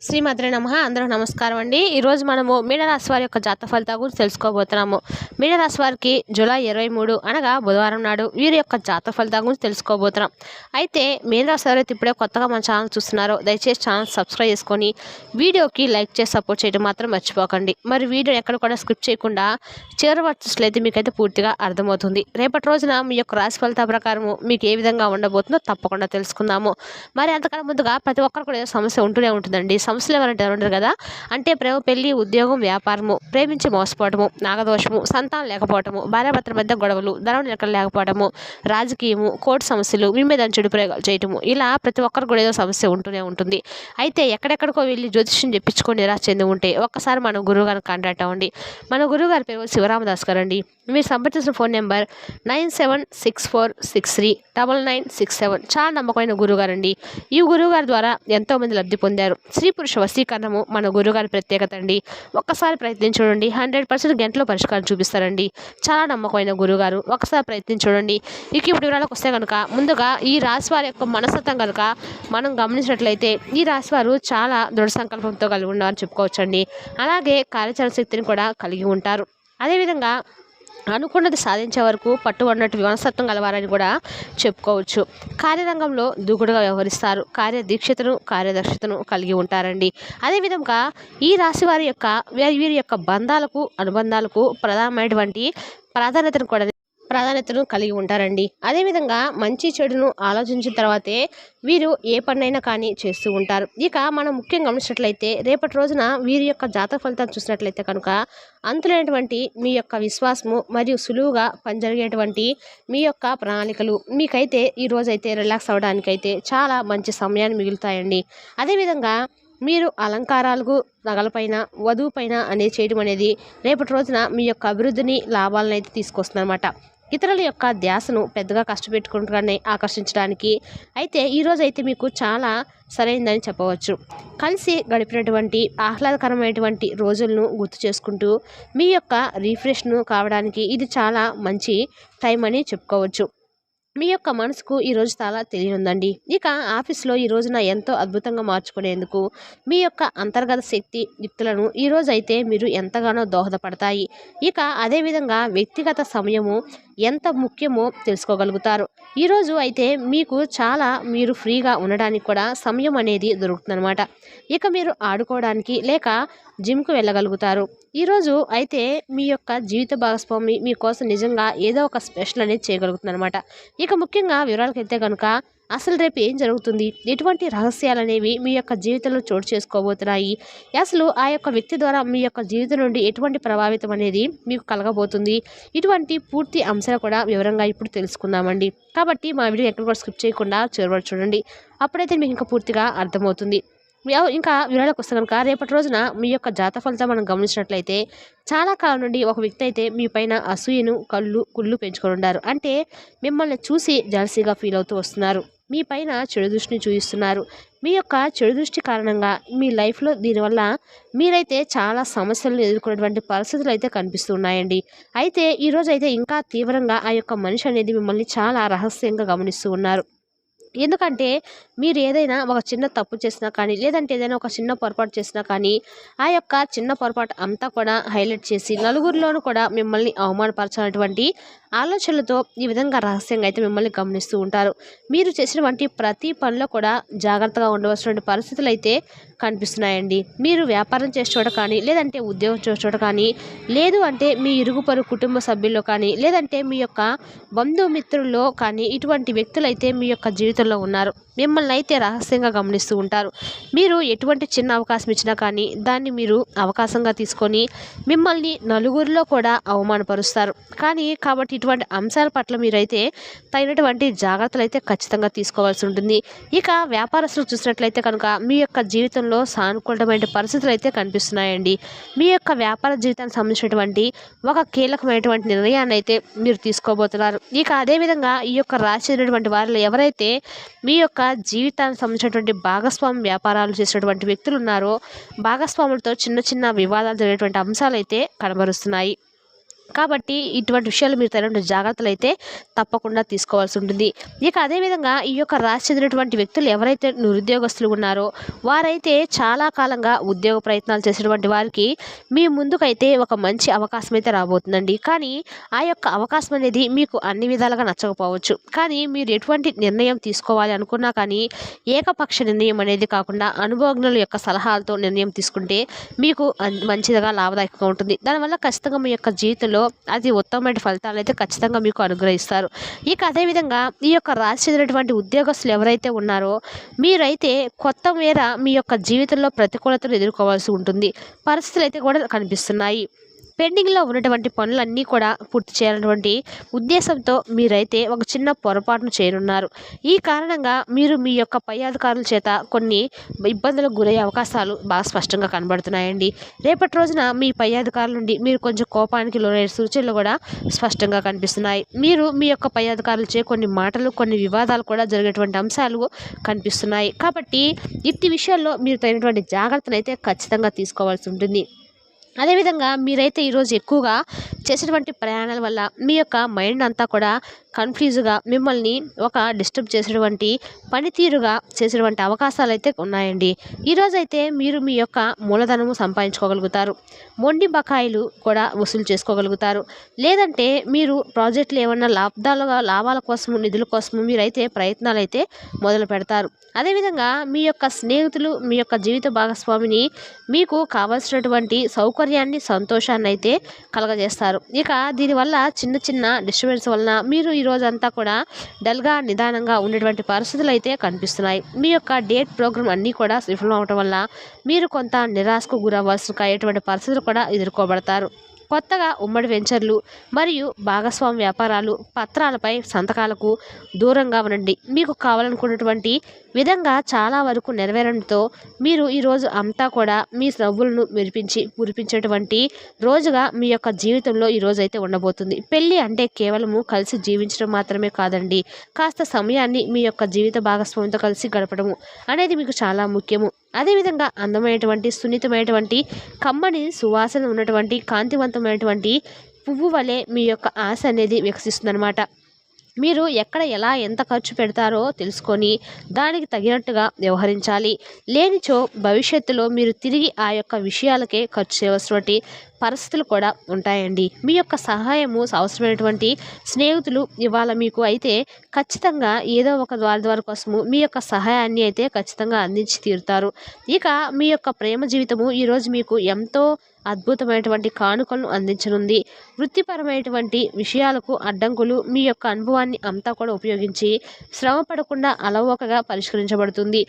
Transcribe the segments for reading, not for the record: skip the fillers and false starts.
శ్రీమాత్రే నమః. అందరూ నమస్కారం అండి. ఈరోజు మనము మీనరాశి వారి యొక్క జాతక ఫలితాల గురించి తెలుసుకోబోతున్నాము. మీనరాశి వారికి జూలై 23 అనగా బుధవారం నాడు వీరి యొక్క జాతక ఫలితాల గురించి తెలుసుకోబోతున్నాం. అయితే మీనరాశి వారైతే ఇప్పుడే కొత్తగా మన ఛానల్ చూస్తున్నారో దయచేసి ఛానల్ సబ్స్క్రైబ్ చేసుకొని వీడియోకి లైక్ చేసి సపోర్ట్ చేయడం మాత్రం మర్చిపోకండి. మరి వీడియో ఎక్కడ కూడా స్కిప్ చేయకుండా చివరి వచ్చేట్లయితే మీకైతే పూర్తిగా అర్థమవుతుంది. రేపటి రోజున మీ యొక్క రాశి ఫలితాల ప్రకారము మీకు ఏ విధంగా ఉండబోతుందో తప్పకుండా తెలుసుకుందాము. మరి అంతకన్నా ముందుగా ప్రతి ఒక్కరు కూడా ఏదో సమస్య ఉంటూనే ఉంటుందండి. సమస్యలు ఎవరంటే ఉంటారు కదా, అంటే ప్రేమ, పెళ్లి, ఉద్యోగం, వ్యాపారము, ప్రేమించి మోసపోవటము, నాగదోషము, సంతానం లేకపోవటము, భార్యాభర్తల మధ్య గొడవలు, ధనం ఎక్కడ లేకపోవటము, రాజకీయము, కోర్టు సమస్యలు, మీ మీద చెడు ప్రయోగాలు చేయటము, ఇలా ప్రతి ఒక్కరు కూడా ఏదో సమస్య ఉంటూనే ఉంటుంది. అయితే ఎక్కడెక్కడికో వెళ్ళి జ్యోతిష్యం చెప్పించుకొని నిరాశ చెంది ఉంటే ఒక్కసారి మన గురువు గారిని కాంటాక్ట్ అవ్వండి. మన గురువు గారి పేరు శివరామదాస్ గారు అండి. మీరు సంప్రదించిన ఫోన్ నెంబర్ 9764639967. చాలా నమ్మకమైన గురువుగారు అండి. ఈ గురువుగారి ద్వారా ఎంతోమంది లబ్ధి పొందారు. స్త్రీ పురుష వశీకరణము మన గురువుగారి ప్రత్యేకత అండి. ఒక్కసారి ప్రయత్నించి చూడండి, 100% గంటలో పరిష్కారం చూపిస్తారండి. చాలా నమ్మకమైన గురువుగారు, ఒక్కసారి ప్రయత్నించి చూడండి. ఇక ఇప్పుడు వివరాలకు వస్తే కనుక ముందుగా ఈ రాశి వారి యొక్క మనస్తత్వం కనుక మనం గమనించినట్లయితే ఈ రాశి వారు చాలా దృఢ సంకల్పంతో కలిగి ఉన్నారని చెప్పుకోవచ్చండి. అలాగే కార్యాచరణ శక్తిని కూడా కలిగి ఉంటారు. అదేవిధంగా అనుకున్నది సాధించే వరకు పట్టుబడినట్టు మనస్తత్వం గలవారని కూడా చెప్పుకోవచ్చు. కార్యరంగంలో దూకుడుగా వ్యవహరిస్తారు. కార్యదీక్షతను, కార్యదక్షతను కలిగి ఉంటారండి. అదేవిధంగా ఈ రాశి వారి యొక్క వీరి యొక్క బంధాలకు, అనుబంధాలకు ప్రాధాన్యతను కలిగి ఉంటారండి. అదేవిధంగా మంచి చెడును ఆలోచించిన తర్వాతే వీరు ఏ పనైనా కానీ చేస్తూ ఉంటారు. ఇక మనం ముఖ్యంగా గమనించినట్లయితే రేపటి రోజున వీరి యొక్క జాతక ఫలితాలు చూసినట్లయితే కనుక అంతులేనటువంటి మీ యొక్క విశ్వాసము మరియు సులువుగా పనిజరిగేటువంటి మీ యొక్క ప్రణాళికలు మీకైతే ఈ రోజైతే రిలాక్స్ అవ్వడానికైతే చాలా మంచి సమయాన్ని మిగులుతాయండి. అదేవిధంగా మీరు అలంకారాలకు, నగలపైన, వధువు పైన అనేది చేయడం అనేది రేపటి రోజున మీ యొక్క అభివృద్ధిని, లాభాలను అయితే తీసుకొస్తుందన్నమాట. ఇతరుల యొక్క ధ్యాసను పెద్దగా కష్టపెట్టుకుంటూనే ఆకర్షించడానికి అయితే ఈరోజు అయితే మీకు చాలా సరైనదని చెప్పవచ్చు. కలిసి గడిపినటువంటి ఆహ్లాదకరమైనటువంటి రోజులను గుర్తు చేసుకుంటూ మీ యొక్క రిఫ్రెష్ను కావడానికి ఇది చాలా మంచి టైం అని చెప్పుకోవచ్చు. మీ యొక్క మనసుకు ఈరోజు చాలా తెలియనుందండి. ఇక ఆఫీస్లో ఈ రోజున ఎంతో అద్భుతంగా మార్చుకునేందుకు మీ యొక్క అంతర్గత శక్తి యుక్తులను ఈరోజు అయితే మీరు ఎంతగానో దోహదపడతాయి. ఇక అదేవిధంగా వ్యక్తిగత సమయము ఎంత ముఖ్యమో తెలుసుకోగలుగుతారు. ఈరోజు అయితే మీకు మీరు ఫ్రీగా ఉండడానికి కూడా సమయం అనేది దొరుకుతుందన్నమాట. ఇక మీరు ఆడుకోవడానికి లేక జిమ్కు వెళ్ళగలుగుతారు. ఈరోజు అయితే మీ యొక్క జీవిత భాగస్వామి మీకోసం నిజంగా ఏదో ఒక స్పెషల్ అనేది చేయగలుగుతుందన్నమాట. ఇక ముఖ్యంగా వివరాలకు అయితే కనుక అసలు రేపు ఏం జరుగుతుంది, ఎటువంటి రహస్యాలు అనేవి మీ యొక్క జీవితంలో చోటు చేసుకోబోతున్నాయి, అసలు ఆ యొక్క వ్యక్తి ద్వారా మీ యొక్క జీవితం నుండి ఎటువంటి ప్రభావితం అనేది మీకు కలగబోతుంది, ఇటువంటి పూర్తి అంశాలు కూడా వివరంగా ఇప్పుడు తెలుసుకుందామండి. కాబట్టి మా వీడియో ఎక్కడ కూడా స్కిప్ చేయకుండా చివరి చూడండి. అప్పుడైతే మీకు ఇంకా పూర్తిగా అర్థమవుతుంది. ఇంకా వివరాలకు వస్తే కనుక రేపటి రోజున మీ యొక్క జాతక ఫలితం మనం గమనించినట్లయితే చాలా కాలం నుండి ఒక వ్యక్తి అయితే మీ పైన అసూయను, కుళ్ళు పెంచుకొని ఉన్నారు. అంటే మిమ్మల్ని చూసి జలసీగా ఫీల్ అవుతూ వస్తున్నారు. మీ పైన చెడు దృష్టిని చూపిస్తున్నారు. మీ యొక్క చెడు దృష్టి కారణంగా మీ లైఫ్లో దీనివల్ల మీరైతే చాలా సమస్యలను ఎదుర్కొనేటువంటి పరిస్థితులు అయితే కనిపిస్తున్నాయండి. అయితే ఈరోజు అయితే ఇంకా తీవ్రంగా ఆ యొక్క మనిషి అనేది మిమ్మల్ని చాలా రహస్యంగా గమనిస్తూ ఉన్నారు. ఎందుకంటే మీరు ఏదైనా ఒక చిన్న తప్పు చేసినా కానీ లేదంటే ఏదైనా ఒక చిన్న పొరపాటు చేసినా కానీ ఆ యొక్క చిన్న పొరపాటు అంతా కూడా హైలైట్ చేసి నలుగురిలోనూ కూడా మిమ్మల్ని అవమానపరచాలన్నటువంటి ఆలోచనలతో ఈ విధంగా రహస్యంగా అయితే మిమ్మల్ని గమనిస్తూ ఉంటారు. మీరు చేసినటువంటి ప్రతి పనిలో కూడా జాగ్రత్తగా ఉండవలసిన పరిస్థితులు అయితే కనిపిస్తున్నాయండి. మీరు వ్యాపారం చేసే చోట కానీ లేదంటే ఉద్యోగం చేసే చోట కానీ లేదు అంటే మీ ఇరుగు పొరుగు కుటుంబ సభ్యుల్లో కానీ లేదంటే మీ యొక్క బంధుమిత్రుల్లో కానీ ఇటువంటి వ్యక్తులు అయితే మీ యొక్క జీవితంలో ఉన్నారు. మిమ్మల్ని అయితే రహస్యంగా గమనిస్తూ ఉంటారు. మీరు ఎటువంటి చిన్న అవకాశం ఇచ్చినా కానీ దాన్ని మీరు అవకాశంగా తీసుకొని మిమ్మల్ని నలుగురిలో కూడా అవమానపరుస్తారు. కాబట్టి ఇటువంటి అంశాల పట్ల మీరైతే తగినటువంటి జాగ్రత్తలు అయితే ఖచ్చితంగా తీసుకోవాల్సి ఉంటుంది. ఇక వ్యాపారస్తులు చూసినట్లయితే కనుక మీ యొక్క జీవితంలో సానుకూలమైన పరిస్థితులు అయితే కనిపిస్తున్నాయండి. మీ యొక్క వ్యాపార జీవితానికి సంబంధించినటువంటి ఒక కీలకమైనటువంటి నిర్ణయాన్ని అయితే మీరు తీసుకోబోతున్నారు. ఇక అదేవిధంగా ఈ యొక్క రాశి చెందినటువంటి వారిలో ఎవరైతే మీ యొక్క జీవితానికి సంబంధించినటువంటి భాగస్వామి వ్యాపారాలు చేసినటువంటి వ్యక్తులు ఉన్నారో భాగస్వాములతో చిన్న చిన్న వివాదాలు జరిగేటువంటి అంశాలు అయితే కనబరుస్తున్నాయి. కాబట్టి ఇటువంటి విషయాలు మీరు తగినటువంటి జాగ్రత్తలు అయితే తప్పకుండా తీసుకోవాల్సి ఉంటుంది. ఇక అదేవిధంగా ఈ యొక్క రాశి చెందినటువంటి వ్యక్తులు ఎవరైతే నిరుద్యోగస్తులు ఉన్నారో వారైతే చాలా కాలంగా ఉద్యోగ ప్రయత్నాలు చేసినటువంటి వారికి మీ ముందుకైతే ఒక మంచి అవకాశం అయితే రాబోతుందండి. కానీ ఆ యొక్క అవకాశం అనేది మీకు అన్ని విధాలుగా నచ్చకపోవచ్చు. కానీ మీరు ఎటువంటి నిర్ణయం తీసుకోవాలి అనుకున్నా కానీ ఏకపక్ష నిర్ణయం అనేది కాకుండా అనుభవజ్ఞుల యొక్క సలహాలతో నిర్ణయం తీసుకుంటే మీకు మంచిదిగా లాభదాయకంగా ఉంటుంది. దానివల్ల ఖచ్చితంగా మీ యొక్క జీవితంలో అది ఉత్తమమైన ఫలితాలు అయితే ఖచ్చితంగా మీకు అనుగ్రహిస్తారు. ఇక అదేవిధంగా ఈ యొక్క రాశి చెందినటువంటి ఉద్యోగస్తులు ఎవరైతే ఉన్నారో మీరైతే కొత్త మేర మీ యొక్క జీవితంలో ప్రతికూలతను ఎదుర్కోవాల్సి ఉంటుంది. పరిస్థితులు అయితే కూడా కనిపిస్తున్నాయి. పెండింగ్లో ఉన్నటువంటి పనులన్నీ కూడా పూర్తి చేయాలన్నటువంటి ఉద్దేశంతో మీరైతే ఒక చిన్న పొరపాటును చేయనున్నారు. ఈ కారణంగా మీరు మీ యొక్క పై అధికారుల చేత కొన్ని ఇబ్బందులకు గురయ్యే అవకాశాలు బాగా స్పష్టంగా కనబడుతున్నాయండి. రేపటి రోజున మీ పై అధికారుల నుండి మీరు కొంచెం కోపానికి లోనయ్యే సూచనలు కూడా స్పష్టంగా కనిపిస్తున్నాయి. మీరు మీ యొక్క పై అధికారులచే కొన్ని మాటలు కొన్ని వివాదాలు కూడా జరిగేటువంటి అంశాలు కనిపిస్తున్నాయి. కాబట్టి ఇట్టి విషయాల్లో మీరు తగినటువంటి జాగ్రత్తలు అయితే ఖచ్చితంగా తీసుకోవాల్సి ఉంటుంది. అదేవిధంగా మీరైతే ఈరోజు ఎక్కువగా చేసేటువంటి ప్రయాణాల వల్ల మీ యొక్క మైండ్ అంతా కూడా కన్ఫ్యూజ్గా మిమ్మల్ని ఒక డిస్టర్బ్ చేసేటువంటి పనితీరుగా చేసేటువంటి అవకాశాలు అయితే ఉన్నాయండి. ఈరోజైతే మీరు మీ యొక్క మూలధనము సంపాదించుకోగలుగుతారు. మొండి బకాయిలు కూడా వసూలు చేసుకోగలుగుతారు. లేదంటే మీరు ప్రాజెక్టులు ఏమన్నా లాభాల కోసము నిధుల కోసము మీరైతే ప్రయత్నాలు అయితే మొదలు పెడతారు. అదేవిధంగా మీ యొక్క స్నేహితులు మీ యొక్క జీవిత భాగస్వామిని మీకు కావాల్సినటువంటి సౌకర్యాన్ని సంతోషాన్ని అయితే కలగజేస్తారు. ఇక దీనివల్ల చిన్న చిన్న డిస్టర్బెన్స్ వలన మీరు ఈరోజంతా కూడా డల్గా నిదానంగా ఉండేటువంటి పరిస్థితులు అయితే కనిపిస్తున్నాయి. మీ యొక్క డేట్ ప్రోగ్రామ్ అన్నీ కూడా విఫలం అవటం వల్ల మీరు కొంత నిరాశకు గురవ్వాల్సిన పరిస్థితులు కూడా ఎదుర్కోబడతారు. కొత్తగా ఉమ్మడి వెంచర్లు మరియు భాగస్వామ్య వ్యాపారాలు పత్రాలపై సంతకాలకు దూరంగా ఉండండి. మీకు కావాలనుకున్నటువంటి విధంగా చాలా వరకు నెరవేరడంతో మీరు ఈరోజు అంతా కూడా మీ నవ్వులను మురిపించేటువంటి రోజుగా మీ యొక్క జీవితంలో ఈరోజు అయితే ఉండబోతుంది. పెళ్ళి అంటే కేవలము కలిసి జీవించడం మాత్రమే కాదండి. కాస్త సమయాన్ని మీ యొక్క జీవిత భాగస్వామితో కలిసి గడపడము అనేది మీకు చాలా ముఖ్యము. అదేవిధంగా అందమైనటువంటి సున్నితమైనటువంటి కమ్మని సువాసన ఉన్నటువంటి కాంతివంతమైనటువంటి పువ్వు వలె మీ యొక్క ఆశ అనేది వికసిస్తుందన్నమాట. మీరు ఎక్కడ ఎలా ఎంత ఖర్చు పెడతారో తెలుసుకొని దానికి తగినట్టుగా వ్యవహరించాలి. లేనిచో భవిష్యత్తులో మీరు తిరిగి ఆ యొక్క విషయాలకే ఖర్చు చేయవలసినటువంటి పరిస్థితులు కూడా ఉంటాయండి. మీ యొక్క సహాయము అవసరమైనటువంటి స్నేహితులు ఇవాళ మీకు అయితే ఖచ్చితంగా ఏదో ఒక ద్వారా కోసము మీ యొక్క సహాయాన్ని అయితే ఖచ్చితంగా అందించి తీరుతారు. ఇక మీ యొక్క ప్రేమ జీవితము ఈరోజు మీకు ఎంతో అద్భుతమైనటువంటి కానుకలను అందించనుంది. వృత్తిపరమైనటువంటి విషయాలకు అడ్డంకులు మీ యొక్క అనుభవాన్ని అంతా కూడా ఉపయోగించి శ్రమ పడకుండా అలవోకగా పరిష్కరించబడుతుంది.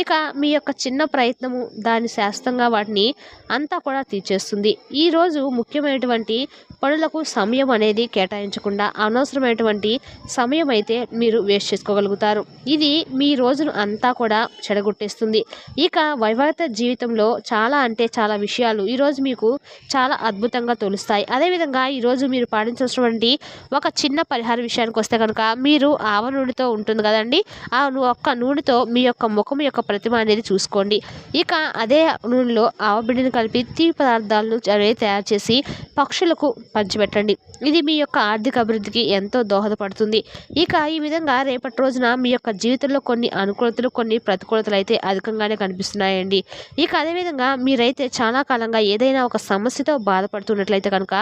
ఇక మీ యొక్క చిన్న ప్రయత్నము దాని శాస్త్రంగా వాటిని అంతా కూడా తీర్చేస్తుంది. ఈరోజు ముఖ్యమైనటువంటి పనులకు సమయం అనేది కేటాయించకుండా అనవసరమైనటువంటి సమయం అయితే మీరు వేస్ట్ చేసుకోగలుగుతారు. ఇది మీ రోజును అంతా కూడా చెడగొట్టేస్తుంది. ఇక వైవాహిక జీవితంలో చాలా అంటే చాలా విషయాలు ఈరోజు మీకు చాలా అద్భుతంగా తోలుస్తాయి. అదేవిధంగా ఈరోజు మీరు పాటించాల్సినటువంటి ఒక చిన్న పరిహార విషయానికి వస్తే కనుక మీరు ఆవ నూనెతో ఉంటుంది కదండి, ఆ ఒక్క నూనెతో మీ యొక్క ముఖం యొక్క ప్రతిమ అనేది చూసుకోండి. ఇక అదే నూనెలో ఆవబిడ్డని కలిపి తీపి పదార్థాలను తయారు చేసి పక్షులకు పంచిపెట్టండి. ఇది మీ యొక్క ఆర్థిక అభివృద్ధికి ఎంతో దోహదపడుతుంది. ఇక ఈ విధంగా రేపటి రోజున మీ యొక్క జీవితంలో కొన్ని అనుకూలతలు కొన్ని ప్రతికూలతలు అయితే అధికంగానే కనిపిస్తున్నాయండి. ఇక అదేవిధంగా మీరైతే చాలా కాలంగా ఏదైనా ఒక సమస్యతో బాధపడుతున్నట్లయితే కనుక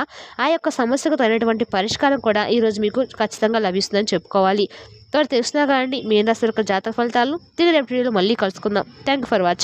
ఆ యొక్క సమస్యకు తగినటువంటి పరిష్కారం కూడా ఈరోజు మీకు ఖచ్చితంగా లభిస్తుందని చెప్పుకోవాలి. తెలిసినా కానీ మీ రాశి యొక్క జాతక ఫలితాలు తిరిగి రేపటి వీడియోలో మళ్ళీ కలుసుకుందాం. Thank you for watching.